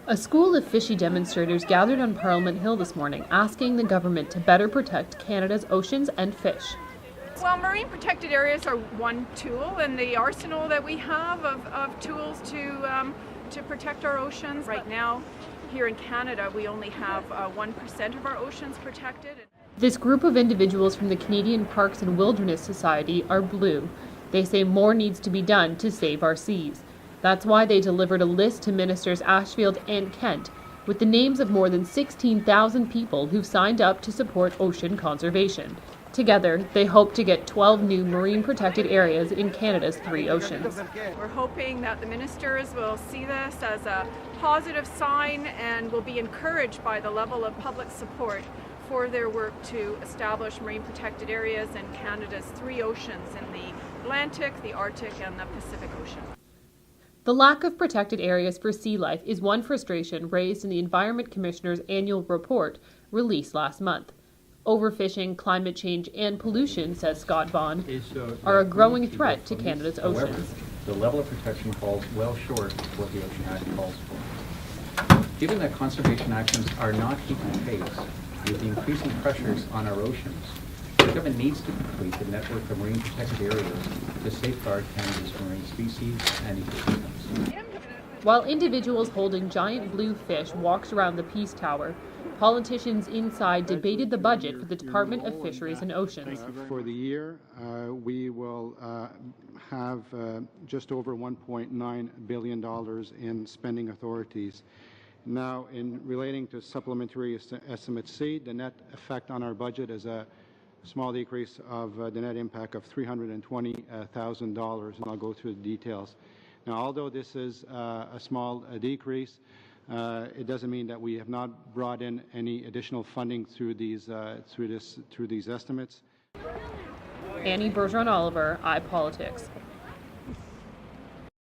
A school of fishy demonstrators gathered on Parliament Hill this morning, asking the government to better protect Canada's oceans and fish. Well, marine protected areas are one tool in the arsenal that we have of tools to protect our oceans. Right now, here in Canada, we only have 1% of our oceans protected. This group of individuals from the Canadian Parks and Wilderness Society are blue. They say more needs to be done to save our seas. That's why they delivered a list to Ministers Ashfield and Kent with the names of more than 16,000 people who've signed up to support ocean conservation. Together, they hope to get 12 new marine protected areas in Canada's 3 oceans. We're hoping that the ministers will see this as a positive sign and will be encouraged by the level of public support for their work to establish marine protected areas in Canada's 3 oceans, in the Atlantic, the Arctic, and the Pacific Ocean. The lack of protected areas for sea life is one frustration raised in the Environment Commissioner's annual report released last month. Overfishing, climate change, and pollution, says Scott Bond, are a growing threat to Canada's oceans. However, the level of protection falls well short of what the Ocean Act calls for. Given that conservation actions are not keeping pace with the increasing pressures on our oceans, the government needs to complete the network of marine protected areas to safeguard Canada's marine species and ecosystems. While individuals holding giant blue fish walked around the Peace Tower, politicians inside debated the budget for the Department of Fisheries and Oceans. For the year, we will have just over $1.9 billion in spending authorities. Now, in relating to supplementary estimate C, the net effect on our budget is a small decrease of the net impact of $320,000, and I'll go through the details. Now, although this is a small decrease, it doesn't mean that we have not brought in any additional funding through these estimates. Annie Bergeron Oliver, iPolitics.